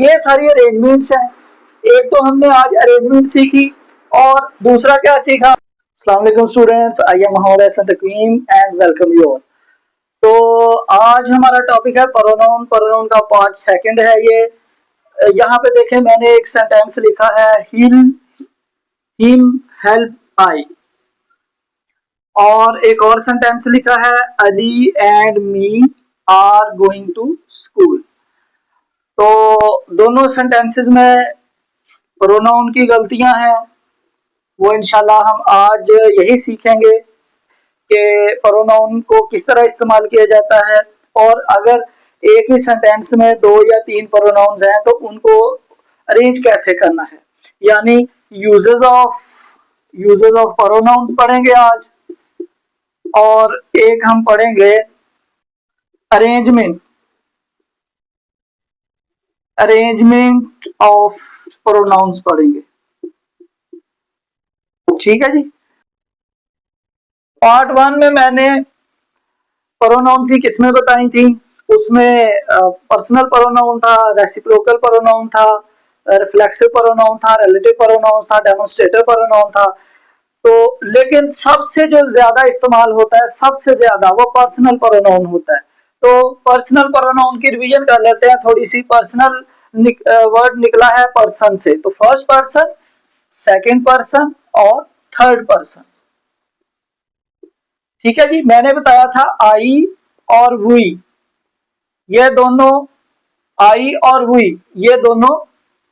ये सारी अरेंजमेंट्स हैं। एक तो हमने आज अरेंजमेंट सीखी और दूसरा क्या सीखा। अस्सलाम वालेकुम students, I am Mohammad Hasan Taqweem and welcome you all. तो आज हमारा टॉपिक है प्रोनाउन। प्रोनाउन का पार्ट सेकंड है ये। यहाँ पे देखें, मैंने एक सेंटेंस लिखा है हिल, हिम, हेल्प, आई, और एक और सेंटेंस लिखा है Ali and me are going to school. तो दोनों सेंटेंसेस में प्रोनाउन की गलतियां हैं, वो इंशाल्लाह हम आज यही सीखेंगे कि प्रोनाउन को किस तरह इस्तेमाल किया जाता है, और अगर एक ही सेंटेंस में 2 या 3 प्रोनाउन्स हैं तो उनको अरेंज कैसे करना है, यानी यूजेस ऑफ प्रोनाउन्स पढ़ेंगे आज। और एक हम पढ़ेंगे अरेंजमेंट ऑफ प्रोनाउंस पढ़ेंगे। ठीक है जी। पार्ट 1 में मैंने प्रोनाउन की किस्में बताई थी। उसमें पर्सनल प्रोनाउन था, रेसिप्रोकल प्रोनाउन था, रिफ्लेक्सिव प्रोनाउन था, रिलेटिव प्रोनाउन था, डेमोन्स्ट्रेटिव प्रोनाउन था। तो लेकिन सबसे जो ज्यादा इस्तेमाल होता है, सबसे ज्यादा, वो पर्सनल प्रोनाउन होता है। तो पर्सनल प्रोनाउन की रिवीजन कर लेते हैं थोड़ी सी। पर्सनल वर्ड निकला है पर्सन से, तो फर्स्ट पर्सन, सेकंड पर्सन और थर्ड पर्सन। ठीक है जी। मैंने बताया था आई और वी, ये दोनों, आई और वी ये दोनों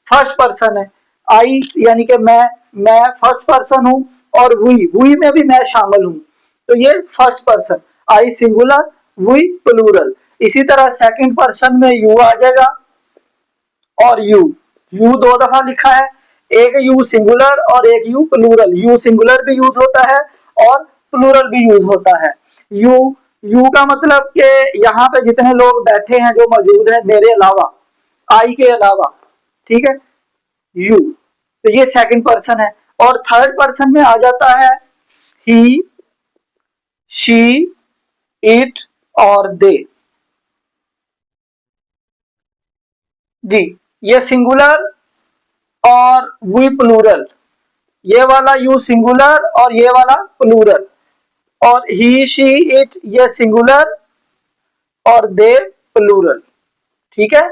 फर्स्ट पर्सन है। आई यानी कि मैं फर्स्ट पर्सन हूं, और वी में भी मैं शामिल हूं, तो ये first person. I singular, we plural. इसी तरह सेकंड पर्सन में यू आ जाएगा, और यू 2 दफा लिखा है, एक यू सिंगुलर और एक यू प्लूरल। यू सिंगुलर भी यूज होता है और प्लूरल भी यूज होता है। यू का मतलब कि यहाँ पे जितने लोग बैठे हैं, जो मौजूद है मेरे अलावा, आई के अलावा, ठीक है, यू। तो ये सेकंड पर्सन है। और थर्ड पर्सन में आ जाता है ही, शी, इट और दे। जी, ये सिंगुलर और वी प्लूरल, ये वाला यू सिंगुलर और ये वाला प्लूरल। और ही, शी, इट ये सिंगुलर और दे प्लूरल। ठीक है।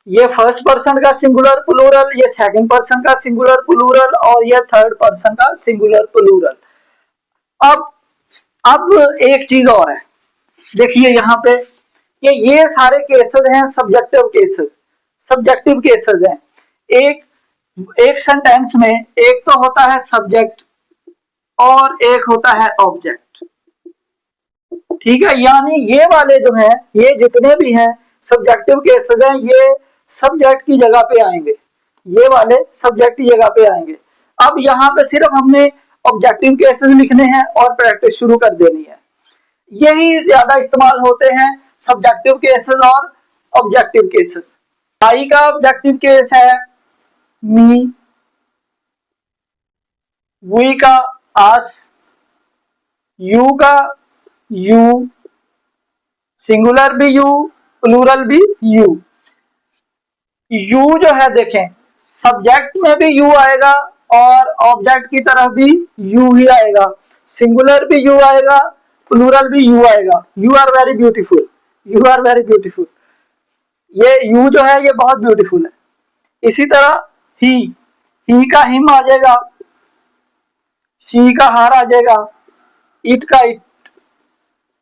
ये फर्स्ट पर्सन का सिंगुलर प्लूरल, ये सेकंड पर्सन का सिंगुलर प्लूरल, और ये थर्ड पर्सन का सिंगुलर प्लूरल। अब एक चीज और है, देखिए यहाँ पे, ये सारे केसेस हैं सब्जेक्टिव केसेस हैं। एक सेंटेंस में एक तो होता है सब्जेक्ट और एक होता है ऑब्जेक्ट। ठीक है। यानी ये वाले जो हैं, ये जितने भी हैं सब्जेक्टिव केसेस हैं, ये सब्जेक्ट की जगह पे आएंगे, ये वाले सब्जेक्ट की जगह पे आएंगे। अब यहाँ पे सिर्फ हमने ऑब्जेक्टिव केसेस लिखने हैं और प्रैक्टिस शुरू कर देनी है। यही ज्यादा इस्तेमाल होते हैं, सब्जेक्टिव केसेस और ऑब्जेक्टिव केसेस। आई का ऑब्जेक्टिव केस है मी, वी का आस, यू का यू, सिंगुलर भी यू, प्लूरल भी यू। यू जो है, देखें, सब्जेक्ट में भी यू आएगा और ऑब्जेक्ट की तरफ भी यू ही आएगा। सिंगुलर भी यू आएगा, प्लूरल भी यू आएगा। You are very beautiful, you are very beautiful, ये यू जो है ये बहुत ब्यूटीफुल है। इसी तरह ही का हिम आ जाएगा, शी का हार आ जाएगा, इट का इट,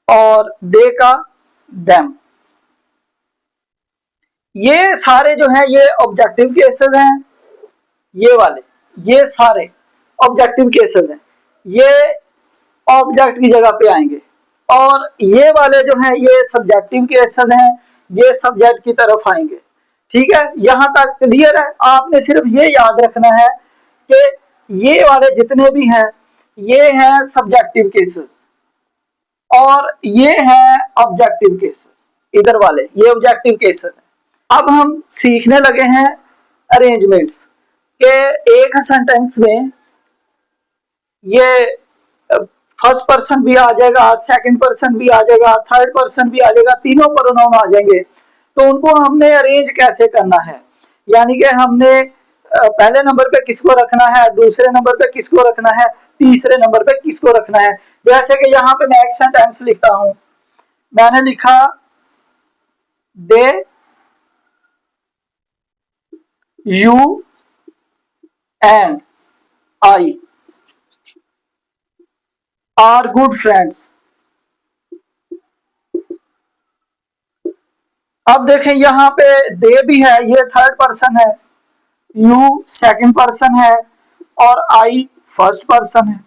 और दे का देम। ये सारे जो हैं ये ऑब्जेक्टिव केसेस हैं। ये वाले, ये सारे ऑब्जेक्टिव केसेस हैं, ये ऑब्जेक्ट की जगह पे आएंगे। और ये वाले जो हैं ये सब्जेक्टिव केसेस हैं, ये सब्जेक्ट की तरफ आएंगे। ठीक है। यहां तक क्लियर है। आपने सिर्फ ये याद रखना है कि ये वाले जितने भी हैं ये हैं सब्जेक्टिव केसेस और ये हैं ऑब्जेक्टिव केसेस। इधर वाले ये ऑब्जेक्टिव केसेस हैं। अब हम सीखने लगे हैं अरेंजमेंट्स के। एक सेंटेंस में ये फर्स्ट पर्सन भी आ जाएगा, सेकंड पर्सन भी आ जाएगा, थर्ड पर्सन भी आ जाएगा, तीनों प्रोनाउन आ जाएंगे। तो उनको हमने अरेंज कैसे करना है, यानी कि हमने पहले नंबर पे किसको रखना है, दूसरे नंबर पे किसको रखना है, तीसरे नंबर पे किसको रखना है। जैसे कि यहाँ पे मैं एक सेंटेंस लिखता हूं, मैंने लिखा they you and I are good friends. अब देखें यहाँ पे दे भी है, ये थर्ड पर्सन है, यू सेकंड पर्सन है और आई फर्स्ट पर्सन है।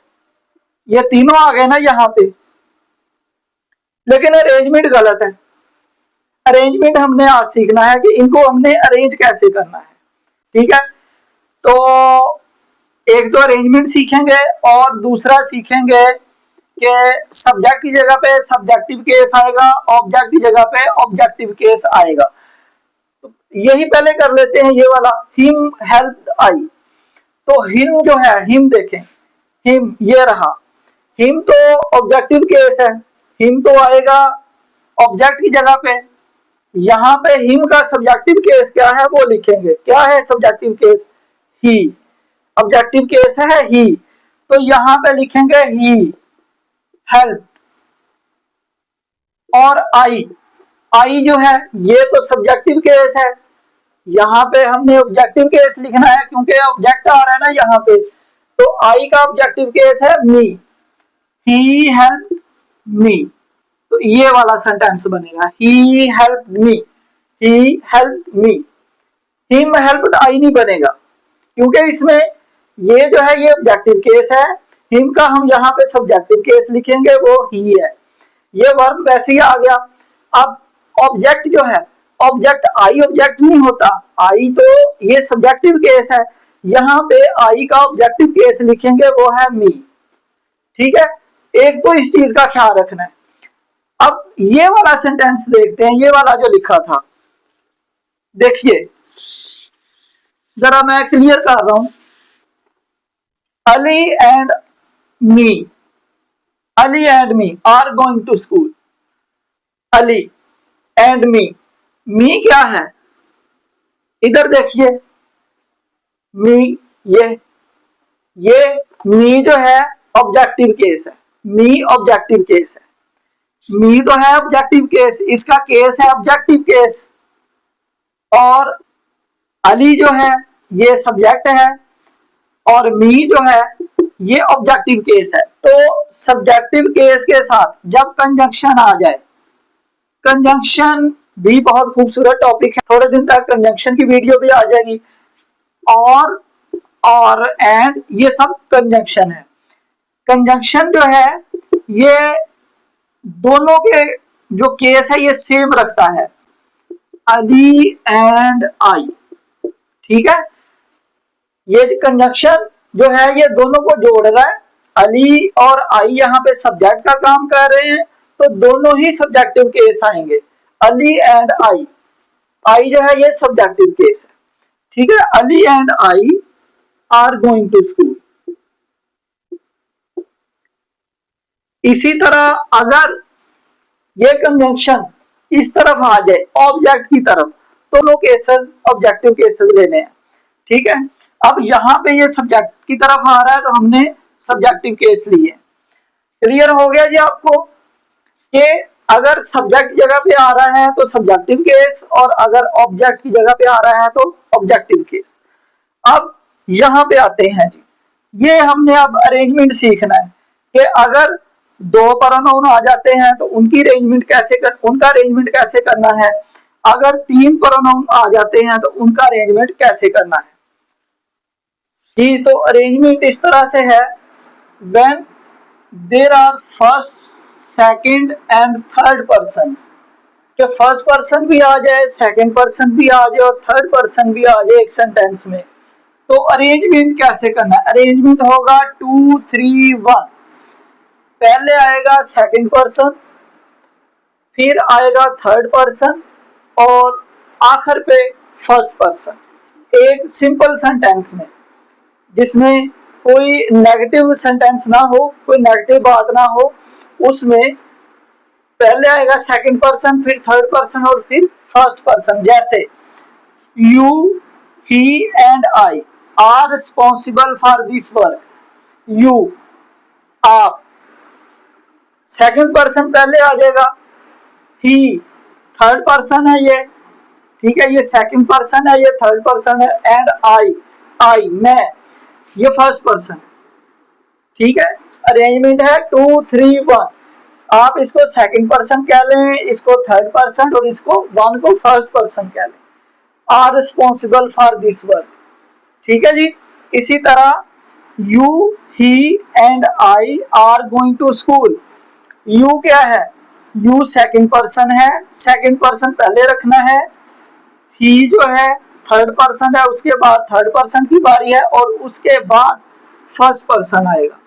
ये तीनों आ गए ना यहाँ पे, लेकिन अरेंजमेंट गलत है। अरेंजमेंट हमने आज सीखना है कि इनको हमने अरेंज कैसे करना है। ठीक है, तो एक तो अरेंजमेंट सीखेंगे और दूसरा सीखेंगे कि सब्जेक्ट की जगह पे सब्जेक्टिव केस आएगा, ऑब्जेक्ट की जगह पे ऑब्जेक्टिव केस आएगा। तो यही पहले कर लेते हैं, ये वाला हिम हेल्प आई। तो हिम जो है, हिम देखें, हिम ये रहा, हिम तो ऑब्जेक्टिव केस है, हिम तो आएगा ऑब्जेक्ट की जगह पे। यहाँ पे हिम का सब्जेक्टिव केस क्या है वो लिखेंगे। क्या है सब्जेक्टिव केस? ही। ऑब्जेक्टिव केस है ही, तो यहाँ पे लिखेंगे ही हेल्प। और आई, आई जो है ये तो सब्जेक्टिव केस है, यहाँ पे हमने ऑब्जेक्टिव केस लिखना है क्योंकि ऑब्जेक्ट आ रहा है ना यहाँ पे। तो आई का ऑब्जेक्टिव केस है मी, ही हेल्प मी। तो ये वाला सेंटेंस बनेगा, ही हेल्प मी, ही हेल्प मी। हिम हेल्प्ड आई नहीं बनेगा क्योंकि इसमें ये जो है ये ऑब्जेक्टिव केस है, हिम का हम यहाँ पे सब्जेक्टिव केस लिखेंगे, वो ही है। ये वर्ब वैसे ही आ गया। अब ऑब्जेक्ट जो है, ऑब्जेक्ट आई ऑब्जेक्ट नहीं होता, आई तो ये सब्जेक्टिव केस है, यहाँ पे आई का ऑब्जेक्टिव केस लिखेंगे, वो है मी। ठीक है, एक तो इस चीज का ख्याल रखना है। अब ये वाला सेंटेंस देखते हैं, ये वाला जो लिखा था, देखिए जरा मैं क्लियर कर रहा हूं। Ali and me, Ali and me are going to school. Ali and me क्या है? इधर देखिए, मी ये मी जो है ऑब्जेक्टिव केस है, मी ऑब्जेक्टिव केस है, मी तो है ऑब्जेक्टिव केस, इसका केस है ऑब्जेक्टिव केस। और अली जो है ये सब्जेक्ट है और मी जो है ये ऑब्जेक्टिव केस है। तो सब्जेक्टिव केस के साथ जब कंजंक्शन आ जाए, कंजंक्शन भी बहुत खूबसूरत टॉपिक है, थोड़े दिन तक कंजंक्शन की वीडियो भी आ जाएगी। और एंड ये सब कंजंक्शन है। कंजंक्शन जो है ये दोनों के जो केस है ये सेम रखता है, अली एंड आई। ठीक है, ये कंजंक्शन जो है ये दोनों को जोड़ रहा है, अली और आई यहाँ पे सब्जेक्ट का काम कर रहे हैं, तो दोनों ही सब्जेक्टिव केस आएंगे, अली एंड आई। आई जो है ये सब्जेक्टिव केस है। ठीक है, Ali and I are going to school. इसी तरह अगर ये कंजंक्शन इस तरफ आ जाए ऑब्जेक्ट की तरफ, तो दोनों केसेस ऑब्जेक्टिव केसेस लेने हैं। ठीक है, अब यहाँ पे ये सब्जेक्ट की तरफ आ रहा है तो हमने सब्जेक्टिव केस लिए। क्लियर हो गया जी आपको कि अगर सब्जेक्ट जगह पे आ रहा है तो सब्जेक्टिव केस, और अगर ऑब्जेक्ट की जगह पे आ रहा है तो ऑब्जेक्टिव केस। अब यहाँ पे आते हैं जी, ये हमने अब अरेंजमेंट सीखना है कि अगर दो प्रोनाउन आ जाते हैं तो उनका अरेंजमेंट कैसे करना है, अगर तीन प्रोनाउन आ जाते हैं तो उनका अरेंजमेंट कैसे करना है। जी, तो अरेंजमेंट इस तरह से है, when there are first second and third person, कि फर्स्ट पर्सन भी आ जाए, सेकंड पर्सन भी आ जाए और थर्ड पर्सन भी आ जाए एक सेंटेंस में, तो अरेंजमेंट कैसे करना है। अरेंजमेंट होगा 2 3 1। पहले आएगा सेकंड पर्सन, फिर आएगा थर्ड पर्सन और आखिर पे फर्स्ट पर्सन। एक सिंपल सेंटेंस में जिसमें कोई नेगेटिव सेंटेंस ना हो, कोई नेगेटिव बात ना हो, उसमें पहले आएगा सेकंड पर्सन, फिर थर्ड पर्सन और फिर फर्स्ट पर्सन। जैसे you he and I are responsible for this work. You, आप, सेकंड पर्सन पहले आ जाएगा, he थर्ड पर्सन है ये, ठीक है, ये सेकंड पर्सन है, ये थर्ड पर्सन है, एंड आई मैं, ये फर्स्ट पर्सन, ठीक है। अरेंजमेंट है 2 3 1। आप इसको सेकंड पर्सन कह लें, इसको थर्ड पर्सन, और इसको वन को फर्स्ट पर्सन कह लें। Are responsible for this work, ठीक है जी। इसी तरह you, he and I are going to school. You क्या है, यू सेकंड पर्सन है, सेकंड पर्सन पहले रखना है। ही जो है थर्ड पर्सन है, उसके बाद थर्ड पर्सन की बारी है, और उसके बाद फर्स्ट पर्सन आएगा।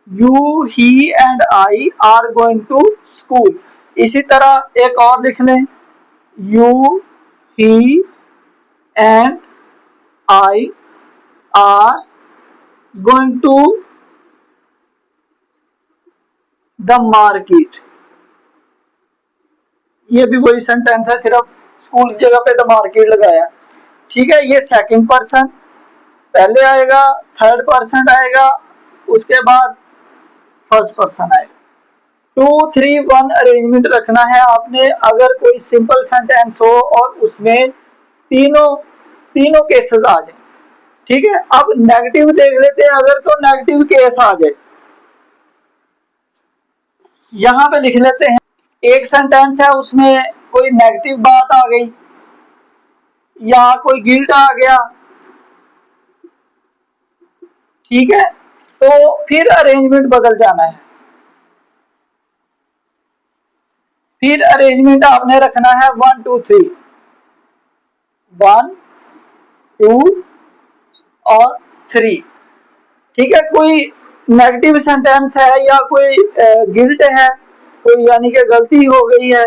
You, he and I are going to school. इसी तरह एक और लिख लें, you, he and I are going to the market. ये भी वही सेंटेंस है, सिर्फ स्कूल की जगह पे द मार्केट लगाया, ठीक है। ये सेकंड पर्सन पहले आएगा, थर्ड पर्सन आएगा, उसके बाद फर्स्ट पर्सन आएगा। 2 3 1 अरेंजमेंट रखना है आपने। अगर कोई सिंपल सेंटेंस हो और उसमें तीनों केसेस आ जाए, ठीक है। अब नेगेटिव देख लेते हैं, अगर तो नेगेटिव केस आ जाए, यहां पे लिख लेते हैं। एक सेंटेंस है, उसमें कोई नेगेटिव बात आ गई या कोई गिल्ट आ गया, ठीक है, तो फिर अरेंजमेंट बदल जाना है। फिर अरेंजमेंट आपने रखना है 1 2 3, 1 2 और 3, ठीक है। कोई नेगेटिव सेंटेंस है या कोई गिल्ट है, कोई यानी कि गलती हो गई है,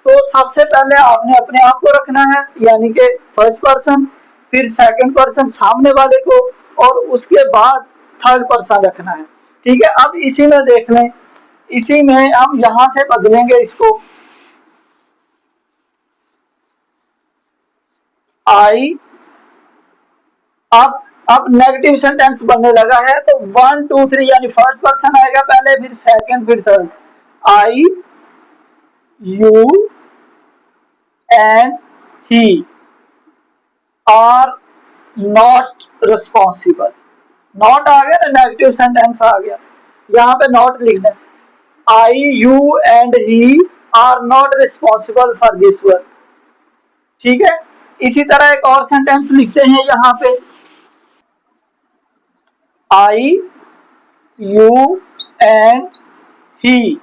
तो सबसे पहले आपने अपने आप को रखना है, यानी कि फर्स्ट पर्सन, फिर सेकंड पर्सन सामने वाले को, और उसके बाद थर्ड पर्सन रखना है, ठीक है। अब इसी में देख लें, इसी में हम यहां से बदलेंगे इसको, आई, अब नेगेटिव सेंटेंस बनने लगा है, तो 1 2 3 यानी फर्स्ट पर्सन आएगा पहले, फिर सेकंड, फिर third. I, you and he are not responsible. Not आ गया ना, नेगेटिव सेंटेंस आ गया, यहां पे नॉट लिखना है। I, you and he are not responsible for this work, ठीक है। इसी तरह एक और सेंटेंस लिखते हैं यहां पे, I, you and he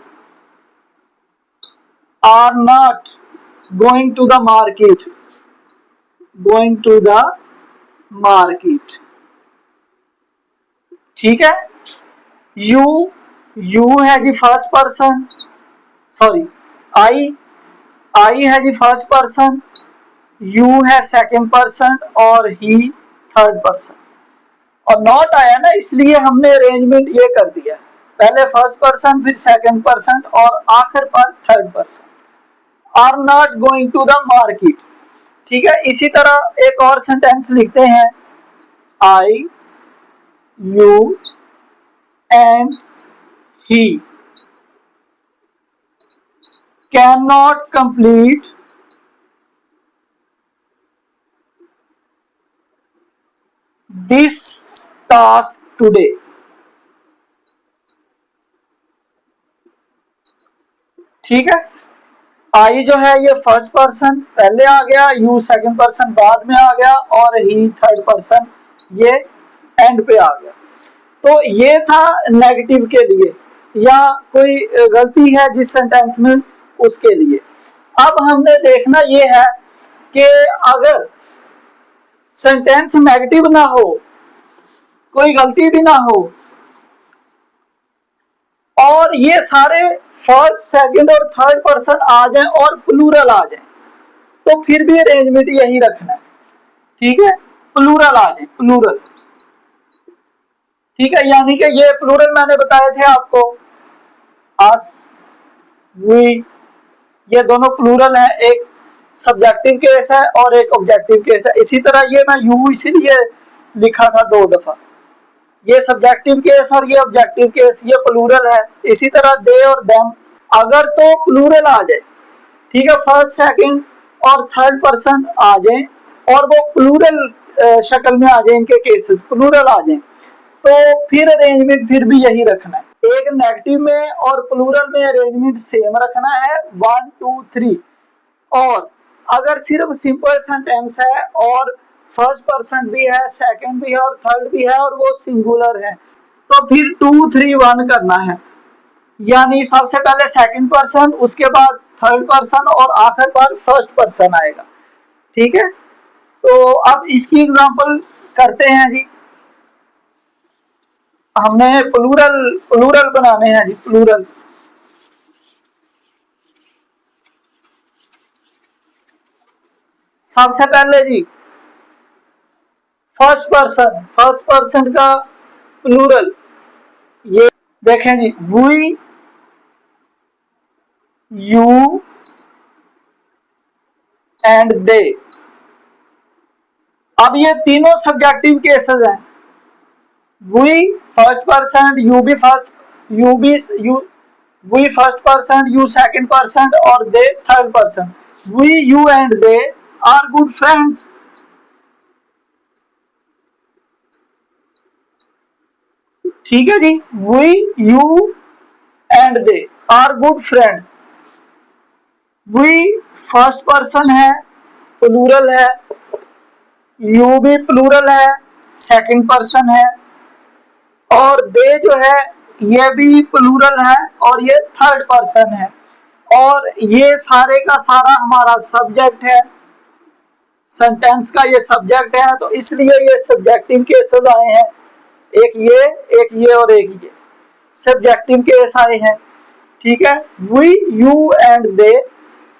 are not going to the market, going to the market, ठीक है। यू है जी फर्स्ट पर्सन, सॉरी, आई है जी फर्स्ट पर्सन, यू है सेकंड पर्सन, और ही थर्ड पर्सन, और नॉट आया ना, इसलिए हमने अरेंजमेंट ये कर दिया, पहले फर्स्ट पर्सन, फिर सेकंड पर्सन, और आखिर पर third person. Are not going to the market, ठीक है। इसी तरह एक और सेंटेंस लिखते हैं, I, you and he can not complete this task today, ठीक है। आई जो है ये फर्स्ट पर्सन पहले आ गया, यू सेकंड पर्सन बाद में आ गया, और ही थर्ड पर्सन ये एंड पे आ गया। तो ये था नेगेटिव के लिए, या कोई गलती है जिस सेंटेंस में, उसके लिए। अब हमने देखना ये है कि अगर सेंटेंस नेगेटिव ना हो, कोई गलती भी ना हो, और ये सारे फर्स्ट सेकंड और थर्ड पर्सन आ जाए और प्लूरल आ जाए, तो फिर भी अरेंजमेंट यही रखना है, ठीक है। प्लूरल आ जाए, प्लूरल, ठीक है। यानी कि ये प्लूरल मैंने बताए थे आपको, अस, वी, ये दोनों प्लूरल है। एक सब्जेक्टिव केस है और एक ऑब्जेक्टिव केस है। इसी तरह ये मैं यू इसीलिए लिखा था 2 दफा, ये सब्जेक्टिव केस और ये ऑब्जेक्टिव केस, ये प्लूरल है। इसी तरह दे और देम, अगर तो प्लूरल आ जाए, ठीक है, फर्स्ट सेकंड और थर्ड पर्सन आ जाए और वो प्लूरल शक्ल में आ जाए, इनके केसेस प्लूरल आ जाए, तो फिर अरेंजमेंट फिर भी यही रखना है। एक नेगेटिव में और प्लूरल में अरेंजमेंट सेम रखना है 1 2 3। और अगर सिर्फ सिंपल सेंटेंस है और फर्स्ट पर्सन भी है, सेकंड भी है और थर्ड भी है और वो सिंगुलर है, तो फिर 2 3 1 करना है। यानी सबसे पहले सेकंड पर्सन, उसके बाद थर्ड पर्सन और आखिर पर फर्स्ट पर्सन आएगा। ठीक है, तो अब इसकी एग्जांपल करते हैं जी। हमने प्लूरल प्लूरल बनाने हैं जी, प्लूरल। सबसे पहले जी फर्स्ट पर्सन का प्लूरल, ये देखें जी, वी, यू एंड दे। अब ये तीनों सब्जेक्टिव केसेस हैं। वी फर्स्ट पर्सन, यू भी first, we first person, you second person और they third person. We, you and they are good friends. ठीक है जी, we, you and they are good friends. We first person है, plural है, you भी plural है, second person है, और दे जो है ये भी प्लूरल है और ये थर्ड पर्सन है, और ये सारे का सारा हमारा सब्जेक्ट है, सेंटेंस का ये सब्जेक्ट है, तो इसलिए ये सब्जेक्टिव केसेस आए हैं। एक ये और एक ये सब्जेक्टिव केस आए हैं। ठीक है, we, you and they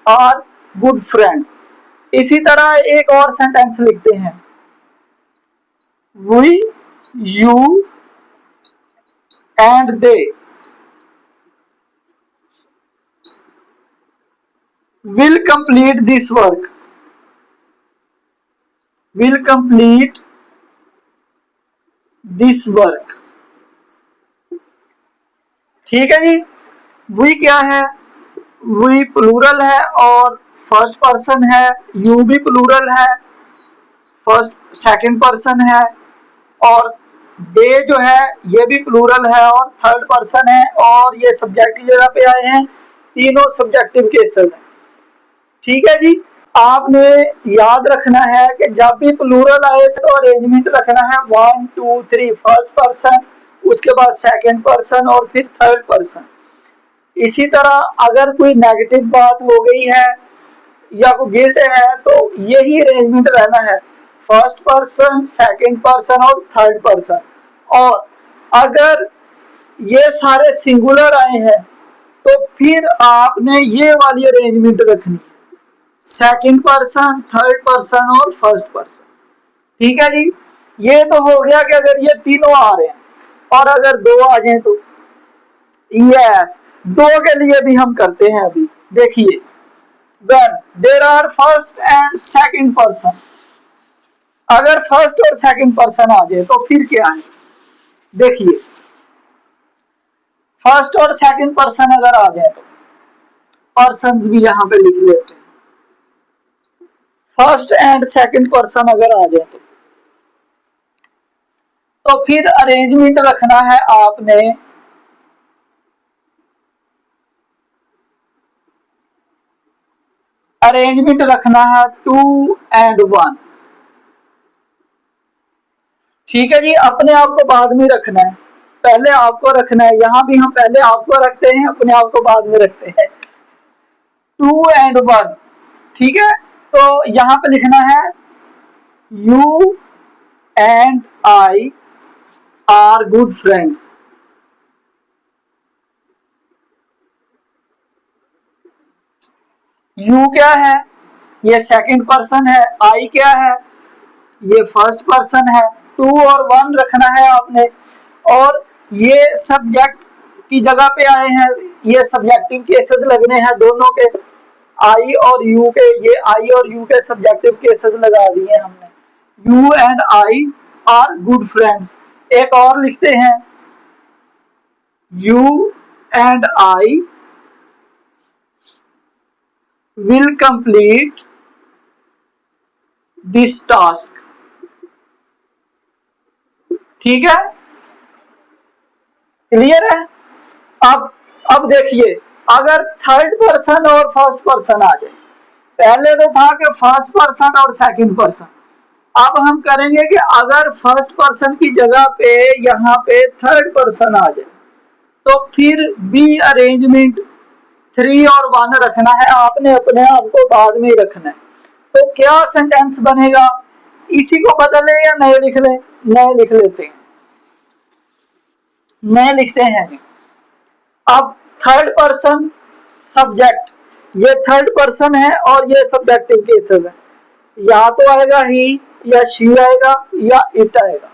are good friends. इसी तरह एक और सेंटेंस लिखते हैं, we, you and they will complete this work, will complete this work। ठीक है जी, वी क्या है, वी प्लूरल है और फर्स्ट पर्सन है, यू भी प्लूरल है, फर्स्ट सेकंड पर्सन है, और दे जो है ये भी प्लूरल है और थर्ड पर्सन है, और ये सब्जेक्ट की जगह पे आए हैं, तीनों सब्जेक्टिव केसेस हैं। ठीक है जी, आपने याद रखना है कि जब भी प्लूरल आए तो अरेंजमेंट रखना है 1 2 3, फर्स्ट पर्सन, उसके बाद सेकंड पर्सन और फिर थर्ड पर्सन। इसी तरह अगर कोई नेगेटिव बात हो गई है या कोई गिल्ट है तो यही अरेंजमेंट रहना है, फर्स्ट पर्सन, सेकंड पर्सन और थर्ड पर्सन। और अगर ये सारे सिंगुलर आए हैं तो फिर आपने ये वाली अरेंजमेंट रखनी है, सेकंड पर्सन, थर्ड पर्सन और फर्स्ट पर्सन। ठीक है जी, ये तो हो गया कि अगर ये तीनों आ रहे हैं, और अगर दो आ जाए तो यस, दो के लिए भी हम करते हैं। अभी देखिए, when there are first and second person, अगर फर्स्ट और सेकंड पर्सन आ जाए तो फिर क्या है, देखिए फर्स्ट और सेकंड पर्सन अगर आ जाए तो पर्सन्स भी यहां पे लिख लेते हैं। फर्स्ट एंड सेकंड पर्सन अगर आ जाए तो फिर अरेंजमेंट रखना है आपने, अरेंजमेंट रखना है 2 and 1। ठीक है जी, अपने आप को बाद में रखना है, पहले आपको रखना है। यहां भी हम पहले आपको रखते हैं, अपने आप को बाद में रखते हैं। 2 and 1, ठीक है, तो यहां पे लिखना है you and I are good friends. You क्या है, ये सेकंड पर्सन है, आई क्या है, ये फर्स्ट पर्सन है। 2 और 1 रखना है आपने, और ये सब्जेक्ट की जगह पे आए हैं, ये सब्जेक्टिव केसेस लगने हैं दोनों के। आई और यू के, ये आई और यू के सब्जेक्टिव केसेस लगा दिए हमने। You and I are good friends. एक और लिखते हैं, you and I will complete this task. ठीक है, क्लियर है। अब देखिए, अगर थर्ड पर्सन और फर्स्ट पर्सन आ जाए, पहले तो था कि फर्स्ट पर्सन और सेकंड पर्सन, अब हम करेंगे कि अगर फर्स्ट पर्सन की जगह पे यहाँ पे थर्ड पर्सन आ जाए तो फिर बी अरेंजमेंट 3 और 1 रखना है, आपने अपने आप को बाद में ही रखना है। तो क्या सेंटेंस बनेगा, इसी को बदले या नए लिख ले? नए लिख लेते हैं, नए लिखते हैं। अब थर्ड पर्सन सब्जेक्ट, ये थर्ड पर्सन है और ये सब्जेक्टिव केसेस है, या तो आएगा ही या शी आएगा या इट आएगा।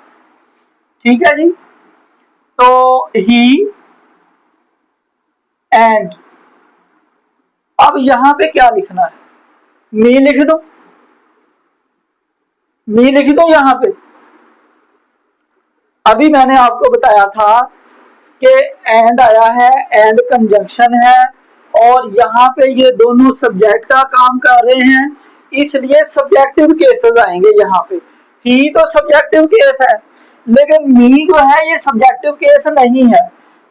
ठीक है जी, तो ही एंड, अब यहां पे क्या लिखना है, मी लिख दो, मी लिख दो यहां पे। अभी मैंने आपको बताया था कि एंड आया है, एंड कंजंक्शन है और यहाँ पे ये दोनों सब्जेक्ट का काम कर रहे हैं, इसलिए सब्जेक्टिव केसेस आएंगे यहाँ पे। ही तो सब्जेक्टिव केस है, लेकिन मी जो है ये सब्जेक्टिव केस नहीं है,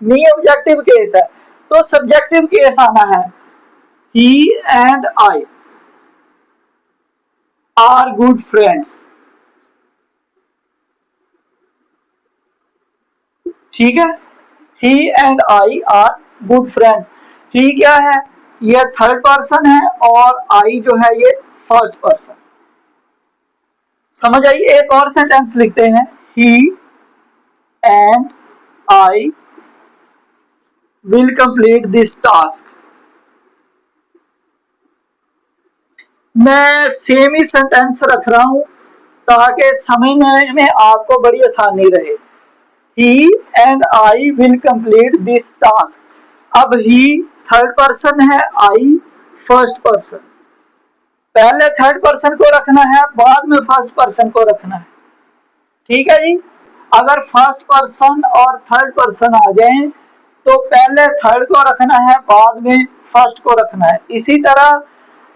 मी ऑब्जेक्टिव केस है, तो सब्जेक्टिव केस आना है। He and I are good friends. ठीक है, he and I are good friends. He क्या है, ये थर्ड पर्सन है और आई जो है ये फर्स्ट पर्सन। समझ आई। एक और सेंटेंस लिखते हैं, he and I will complete this task. मैं सेम ही सेंटेंस रख रहा हूं ताकि समझने में आपको बड़ी आसानी रहे। He and I will complete this task. अब ही थर्ड पर्सन है, आई फर्स्ट पर्सन। पहले थर्ड पर्सन को रखना है, बाद में फर्स्ट पर्सन को रखना है। ठीक है जी। अगर फर्स्ट पर्सन और थर्ड पर्सन आ जाएं तो पहले थर्ड को रखना है, बाद में फर्स्ट को रखना है। इसी तरह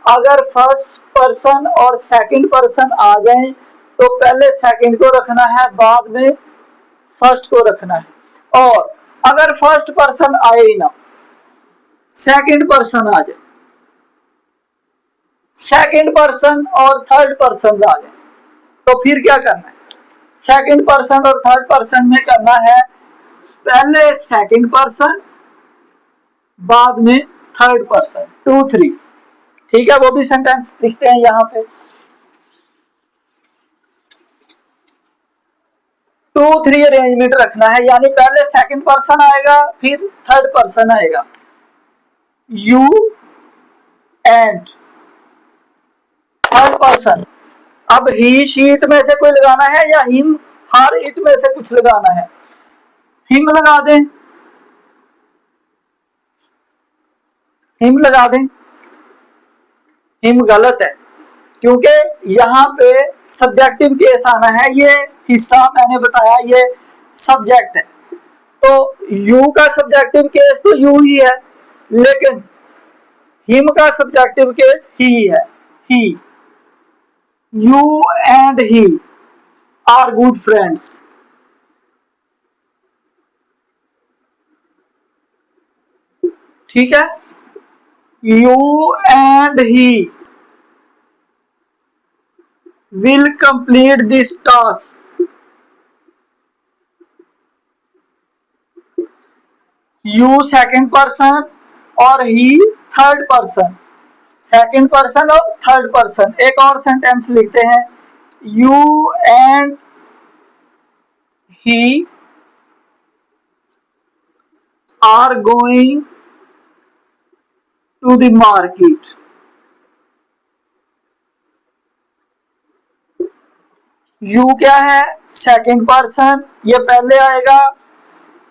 अगर फर्स्ट पर्सन और सेकंड पर्सन आ जाएं तो पहले सेकंड को रखना है, बाद में फर्स्ट को रखना है। और अगर फर्स्ट पर्सन आए ही ना, सेकंड पर्सन आ जाए, सेकंड पर्सन और थर्ड पर्सन आ जाए, तो फिर क्या करना है, सेकंड पर्सन और थर्ड पर्सन में करना है पहले सेकंड पर्सन, बाद में थर्ड पर्सन, 2 3। ठीक है, वो भी सेंटेंस लिखते हैं यहां पे। 2 3 अरेंजमेंट रखना है, यानी पहले सेकंड पर्सन आएगा, फिर थर्ड पर्सन आएगा। You and third person. अब ही शीट में से कोई लगाना है या हिम हर इट में से कुछ लगाना है? हिम लगा दें, हिम लगा दें। हिम गलत है क्योंकि यहाँ पे सब्जेक्टिव केस आना है, ये हिस्सा मैंने बताया ये सब्जेक्ट है, तो यू का सब्जेक्टिव केस तो यू ही है, लेकिन हिम का सब्जेक्टिव केस ही है, he. You and he are good friends. ठीक है, you and he will complete this task. You second person और he third person, second person और third person। एक और सेंटेंस लिखते हैं, you and he are going to the market. You क्या है, सेकंड पर्सन, ये पहले आएगा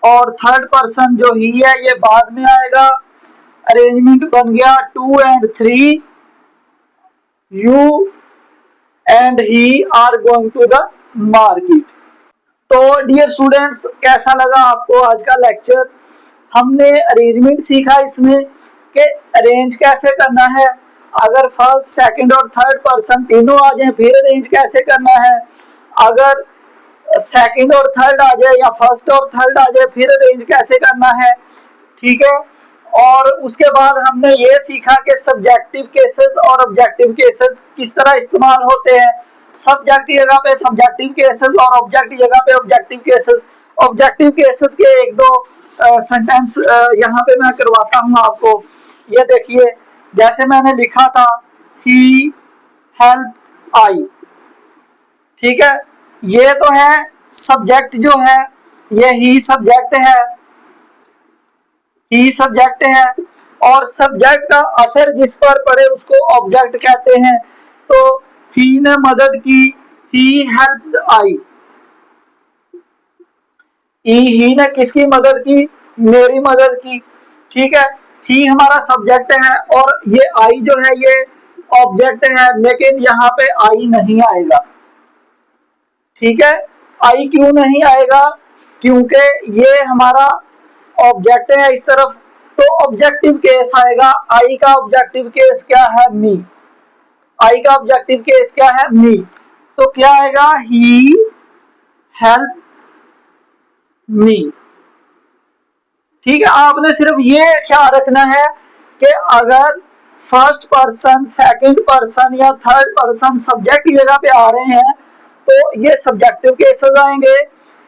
और थर्ड पर्सन जो ही है ये बाद में आएगा। अरेंजमेंट बन गया 2 and 3, you and he are going to the market. तो डियर स्टूडेंट्स, कैसा लगा आपको आज का लेक्चर? हमने अरेंजमेंट सीखा इसमें कि अरेंज कैसे करना है, अगर फर्स्ट सेकंड और थर्ड पर्सन तीनों आ जाए फिर अरेंज कैसे करना है, अगर सेकंड और थर्ड आ जाए या फर्स्ट और थर्ड आ जाए फिर अरेंज कैसे करना है, ठीक है। और उसके बाद हमने ये सीखा कि सब्जेक्टिव केसेस और ऑब्जेक्टिव केसेस किस तरह इस्तेमाल होते हैं। सब्जेक्ट की जगह पे सब्जेक्टिव केसेस और ऑब्जेक्ट की जगह पे ऑब्जेक्टिव केसेस। ऑब्जेक्टिव केसेस के एक दो सेंटेंस यहाँ पे मैं करवाता हूँ आपको। ये देखिए, जैसे मैंने लिखा था ही हेल्प आई, ठीक है, ये तो है सब्जेक्ट जो है, ये ही सब्जेक्ट है, ही सब्जेक्ट है, और सब्जेक्ट का असर जिस पर पड़े उसको ऑब्जेक्ट कहते हैं। तो ही ने मदद की, ही हेल्प्ड आई। ही ने किसकी मदद की? मेरी मदद की, ठीक है। ही हमारा सब्जेक्ट है और ये आई जो है ये ऑब्जेक्ट है, लेकिन यहाँ पे आई नहीं आएगा, ठीक है। आई क्यों नहीं आएगा? क्योंकि ये हमारा ऑब्जेक्ट है इस तरफ, तो ऑब्जेक्टिव केस आएगा। आई का ऑब्जेक्टिव केस क्या है? मी। आई का ऑब्जेक्टिव केस क्या है? मी। तो क्या आएगा? ही हेल्प मी, ठीक है। आपने सिर्फ ये ख्याल रखना है कि अगर फर्स्ट पर्सन, सेकंड पर्सन या थर्ड पर्सन सब्जेक्ट की जगह पे आ रहे हैं तो ये सब्जेक्टिव केसेस आएंगे,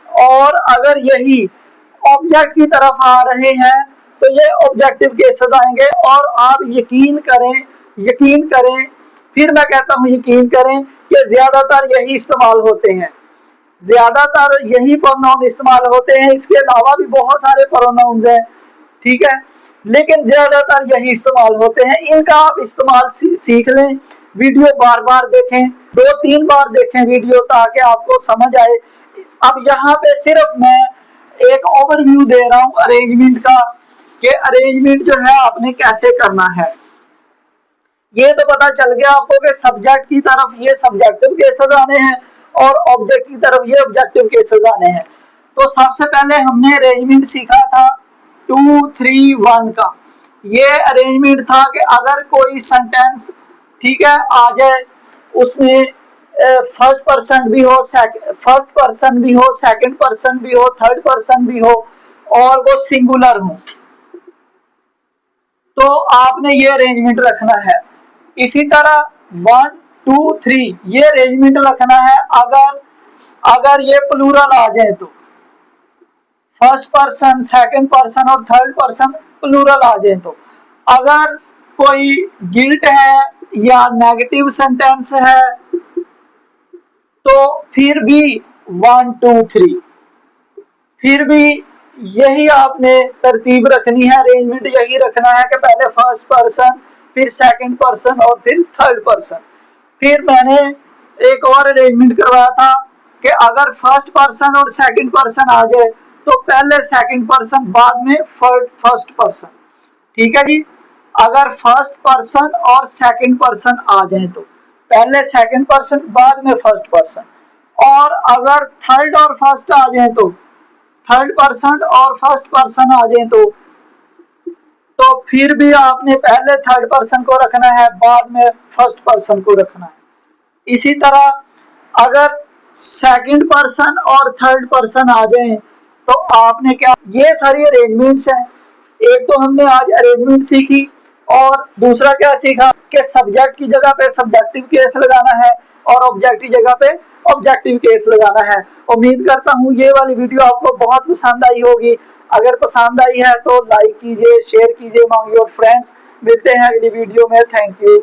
और अगर यही ऑब्जेक्ट की तरफ आ रहे हैं तो ये ऑब्जेक्टिव केसेस आएंगे। और आप यकीन करें, यकीन करें, फिर मैं कहता हूं यकीन करें कि ज्यादातर यही इस्तेमाल होते हैं, ज्यादातर यही प्रोनाउन इस्तेमाल होते हैं। इसके अलावा भी बहुत सारे प्रोनाउंस हैं, ठीक है, लेकिन ज्यादातर यही इस्तेमाल होते हैं। इनका आप इस्तेमाल सीख लें, वीडियो बार बार देखें, 2-3 बार देखें वीडियो, ताकि आपको समझ आए। अब यहाँ पे सिर्फ मैं एक ओवरव्यू दे रहा हूँ अरेंजमेंट का, कि अरेंजमेंट जो है आपने कैसे करना है। ये तो पता चल गया आपको कि सब्जेक्ट की तरफ ये सब्जेक्टिव केसेस आने हैं और ऑब्जेक्ट की तरफ ये ऑब्जेक्टिव केसेस आने हैं। तो सबसे पहले हमने अरेंजमेंट सीखा था 2, 3, 1 का। ये अरेंजमेंट था कि अगर कोई सेंटेंस, ठीक है, आ जाए, उसमें फर्स्ट पर्सन भी हो, फर्स्ट पर्सन भी हो, सेकंड पर्सन भी हो, थर्ड पर्सन भी हो, और वो सिंगुलर हो, तो आपने ये अरेंजमेंट रखना है। इसी तरह 1, 2, 3 ये अरेंजमेंट रखना है। अगर ये प्लूरल आ जाए तो फर्स्ट पर्सन, सेकंड पर्सन और थर्ड पर्सन प्लूरल आ जाए तो, अगर कोई गिल्ट है या नेगेटिव सेंटेंस है तो फिर भी 1, 2, 3, फिर भी यही आपने तरतीब रखनी है, अरेंजमेंट यही रखना है कि पहले फर्स्ट पर्सन, फिर सेकंड पर्सन और फिर थर्ड पर्सन। फिर मैंने एक और अरेंजमेंट करवाया था कि अगर फर्स्ट पर्सन और सेकंड पर्सन आ जाए तो पहले सेकंड पर्सन बाद में फर्स्ट पर्सन, ठीक है जी। अगर फर्स्ट पर्सन और सेकंड पर्सन आ जाए तो पहले सेकंड पर्सन बाद में फर्स्ट पर्सन, और अगर थर्ड और फर्स्ट आ जाए तो थर्ड पर्सन और फर्स्ट पर्सन आ जाए तो फिर भी आपने पहले थर्ड पर्सन को रखना है, बाद में फर्स्ट पर्सन को रखना है। इसी तरह अगर सेकंड पर्सन और थर्ड पर्सन आ जाए तो आपने क्या, ये सारी अरेंजमेंट्स हैं। एक तो हमने आज अरेंजमेंट सीखी, और दूसरा क्या सीखा कि सब्जेक्ट की जगह पे सब्जेक्टिव केस लगाना है और ऑब्जेक्ट की जगह पे ऑब्जेक्टिव केस लगाना है। उम्मीद करता हूँ ये वाली वीडियो आपको बहुत पसंद आई होगी। अगर पसंद आई है तो लाइक कीजिए, शेयर कीजिए अमंग योर फ्रेंड्स। मिलते हैं अगली वीडियो में। Thank you.